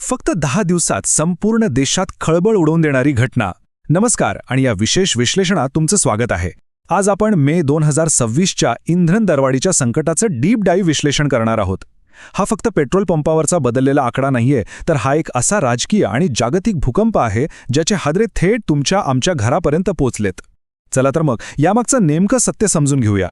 फक्त 10 दिवसात संपूर्ण देशात खळबळ उडवून देणारी घटना. नमस्कार आणि या विशेष विश्लेषणात तुमचं स्वागत आहे. आज आपण मे 2026च्या इंधन दरवाढीच्या संकटाचं डीप डाईव्ह विश्लेषण करणार आहोत. हा फक्त पेट्रोल पंपावरचा बदललेला आकडा नाहीये, तर हा एक असा राजकीय आणि जागतिक भूकंप आहे ज्याचे हादरे थेट तुमच्या आमच्या घरापर्यंत पोचलेत. चला तर मग यामागचं नेमकं सत्य समजून घेऊया.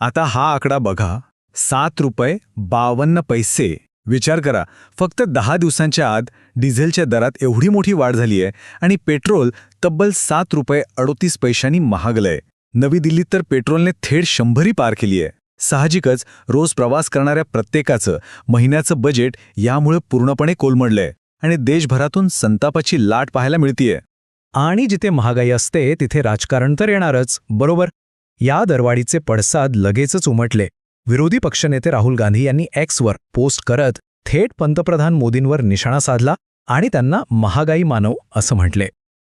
आता हा आकडा बघा, ₹7.52. विचार करा, फक्त 10 दिवसांच्या आत डिझेलच्या दरात एवढी मोठी वाढ झाली आहे आणि पेट्रोल तब्बल ₹7.38 महागलंय. नवी दिल्लीत तर पेट्रोलने थेट 100 पार केली आहे. साहजिकच रोज प्रवास करणाऱ्या प्रत्येकाचं महिन्याचं बजेट यामुळे पूर्णपणे कोलमडलंय आणि देशभरातून संतापाची लाट पाहायला मिळतीये. आणि जिथे महागाई असते तिथे राजकारण तर येणारच, बरोबर. या दरवाढीचे पडसाद लगेचच उमटले. विरोधी पक्षनेते राहुल गांधी यांनी एक्सवर पोस्ट करत थेट पंतप्रधान मोदींवर निशाणा साधला आणि त्यांना महागाई मानव असं म्हटले.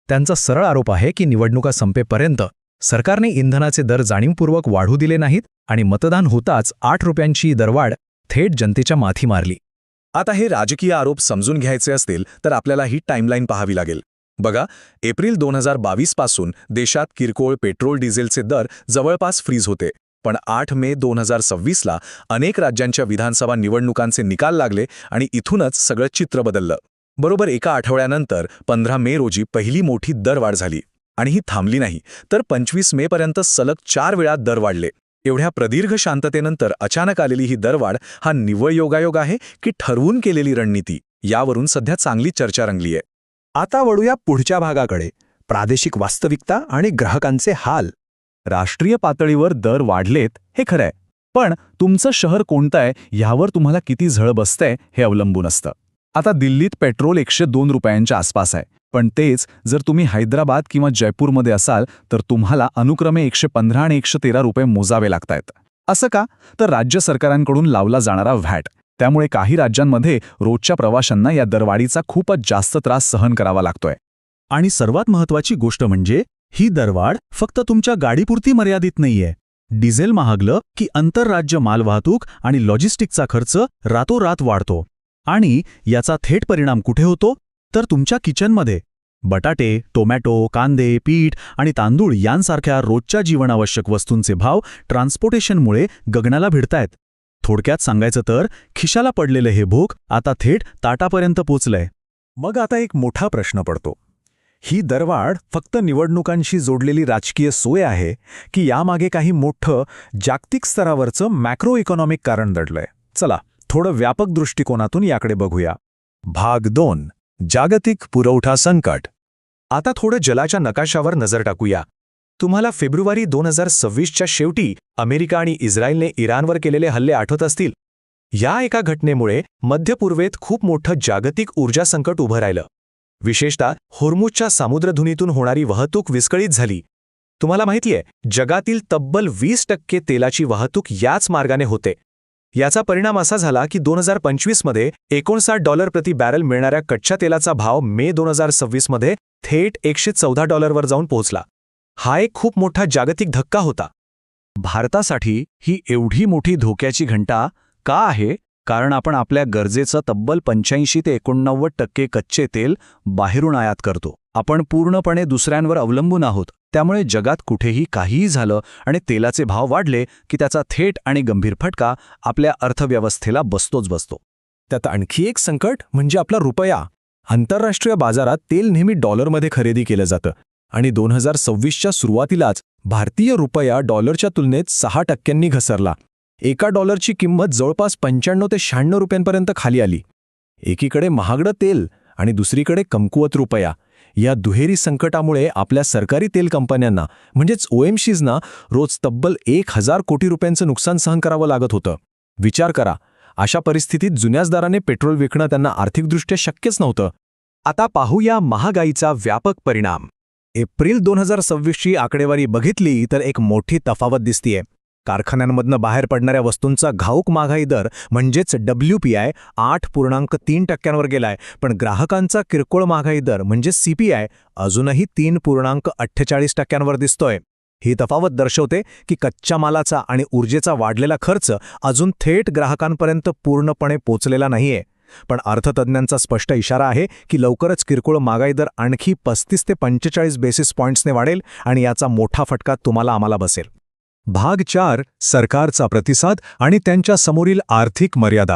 त्यांचा सरळ आरोप आहे की निवडणुका संपेपर्यंत सरकारने इंधनाचे दर जाणीवपूर्वक वाढू दिले नाहीत आणि मतदान होताच ₹8ची दरवाढ थेट जनतेच्या माथी मारली. आता हे राजकीय आरोप समजून घ्यायचे असतील तर आपल्याला ही टाईमलाईन पाहावी लागेल. बघा, एप्रिल 2022 पासून देशात किरकोळ पेट्रोल डिझेलचे दर जवळपास फ्रीज होते. पण 8 मे 2026ला अनेक राज्यांच्या विधानसभा निवडणुकांचे निकाल लागले आणि इथूनच सगळं चित्र बदललं. बरोबर एका आठवड्यानंतर 15 मे रोजी पहिली मोठी दरवाढ झाली आणि ही थांबली नाही, तर 25 मे पर्यंत सलग 4 वेळा दर वाढले. एवढ्या प्रदीर्घ शांततेनंतर अचानक आलेली ही दरवाढ हा निव्वळ योगायोग आहे की ठरवून केलेली रणनीती, यावरून सध्या चांगली चर्चा रंगली आहे. आता वळूया पुढच्या भागाकडे, प्रादेशिक वास्तविकता आणि ग्राहकांचे हाल. राष्ट्रीय पातळीवर दर वाढलेत हे खरंय, पण तुमचं शहर कोणतं आहे ह्यावर तुम्हाला किती झळ बसतंय हे अवलंबून असतं. आता दिल्लीत पेट्रोल ₹102 आसपास आहे, पण तेच जर तुम्ही हैदराबाद किंवा जयपूरमध्ये असाल तर तुम्हाला अनुक्रमे ₹115 आणि ₹113 मोजावे लागतायत. असं का? तर राज्य सरकारांकडून लावला जाणारा व्हॅट. त्यामुळे काही राज्यांमध्ये रोजच्या प्रवाशांना या दरवाढीचा खूपच जास्त त्रास सहन करावा लागतोय. आणि सर्वात महत्त्वाची गोष्ट म्हणजे ही दरवाढ फक्त तुमच्या गाडीपुरती मर्यादित नाहीये. डिझेल महागलं की आंतरराज्य मालवाहतूक आणि लॉजिस्टिकचा खर्च रातोरात वाढतो. आणि याचा थेट परिणाम कुठे होतो? तर तुमच्या किचनमध्ये. बटाटे, टोमॅटो, कांदे, पीठ आणि तांदूळ यांसारख्या रोजच्या जीवनावश्यक वस्तूंचे भाव ट्रान्सपोर्टेशनमुळे गगनाला भिडतायत. थोडक्यात सांगायचं तर खिशाला पडलेलं हे भोग आता थेट ताटापर्यंत पोचलंय. मग आता एक मोठा प्रश्न पडतो. ही दरवाढ फक्त निवडणुकांशी जोडलेली राजकीय सोय आहे की यामागे काही मोठं जागतिक स्तरावरचं मॅक्रो इकॉनॉमिक कारण दडलंय? चला थोडं व्यापक दृष्टिकोनातून याकडे बघूया. भाग 2, जागतिक पुरवठा संकट. आता थोडं जलाच्या नकाशावर नजर टाकूया. तुम्हाला फेब्रुवारी 2026च्या शेवटी अमेरिका आणि इस्रायलने इराणवर केलेले हल्ले आठवत असतील. या एका घटनेमुळे मध्य पूर्वेत खूप मोठं जागतिक ऊर्जा संकट उभं राहिलं. विशेषतः होर्मुझच्या सामुद्रधुनीतून होणारी वाहतूक विस्कळीत झाली. तुम्हाला माहितीये, जगातील तब्बल 20% तेलाची वाहतूक याच मार्गाने होते. याचा परिणाम असा झाला की 2025मध्ये $59 प्रति बॅरल मिळणाऱ्या कच्च्या तेलाचा भाव मे 2026मध्ये थेट $114 वर जाऊन पोहोचला. हा एक खूप मोठा जागतिक धक्का होता. भारतासाठी ही एवढी मोठी धोक्याची घंटा का आहे? कारण आपण आपल्या गरजेचं तब्बल 85 ते 89% कच्चे तेल बाहेरून आयात करतो. आपण पूर्णपणे दुसऱ्यांवर अवलंबून आहोत. त्यामुळे जगात कुठेही काहीही झालं आणि तेलाचे भाव वाढले की त्याचा थेट आणि गंभीर फटका आपल्या अर्थव्यवस्थेला बसतो. त्यात आणखी एक संकट म्हणजे आपला रुपया. आंतरराष्ट्रीय बाजारात तेल नेहमी डॉलरमध्ये खरेदी केलं जातं आणि 2026च्या सुरुवातीलाच भारतीय रुपया डॉलरच्या तुलनेत 6% घसरला. एका डॉलरची किंमत जवळपास 95 ते 96 रुपयांपर्यंत खाली आली. एकीकडे महागडं तेल आणि दुसरीकडे कमकुवत रुपया. या दुहेरी संकटामुळे आपल्या सरकारी तेल कंपन्यांना म्हणजेच OMCsना रोज तब्बल 1000 कोटी रुपयांचं नुकसान सहन करावं लागत होतं. विचार करा, अशा परिस्थितीत जुन्याच दराने पेट्रोल विकणं त्यांना आर्थिकदृष्ट्या शक्यच नव्हतं. आता पाहूया महागाईचा व्यापक परिणाम. एप्रिल 2026ची आकडेवारी बघितली तर एक मोठी तफावत दिसतीये. कारखान्यांमधनं बाहेर पडणाऱ्या वस्तूंचा घाऊक महागाई दर म्हणजेच WPI 8.3% गेलाय, पण ग्राहकांचा किरकोळ महागाई दर म्हणजे CPI अजूनही 3.48% दिसतोय. ही तफावत दर्शवते की कच्च्या मालाचा आणि ऊर्जेचा वाढलेला खर्च अजून थेट ग्राहकांपर्यंत पूर्णपणे पोचलेला नाहीये. पण अर्थतज्ञांचा स्पष्ट इशारा आहे की लवकरच किरकोळ महागाई दर आणखी 35 ते 45 बेसिस पॉइंट्सने वाढेल आणि याचा मोठा फटका तुम्हाला आम्हाला बसेल. भाग 4 सरकारचा प्रतिसाद आणि त्यांच्या समोरील आर्थिक मर्यादा.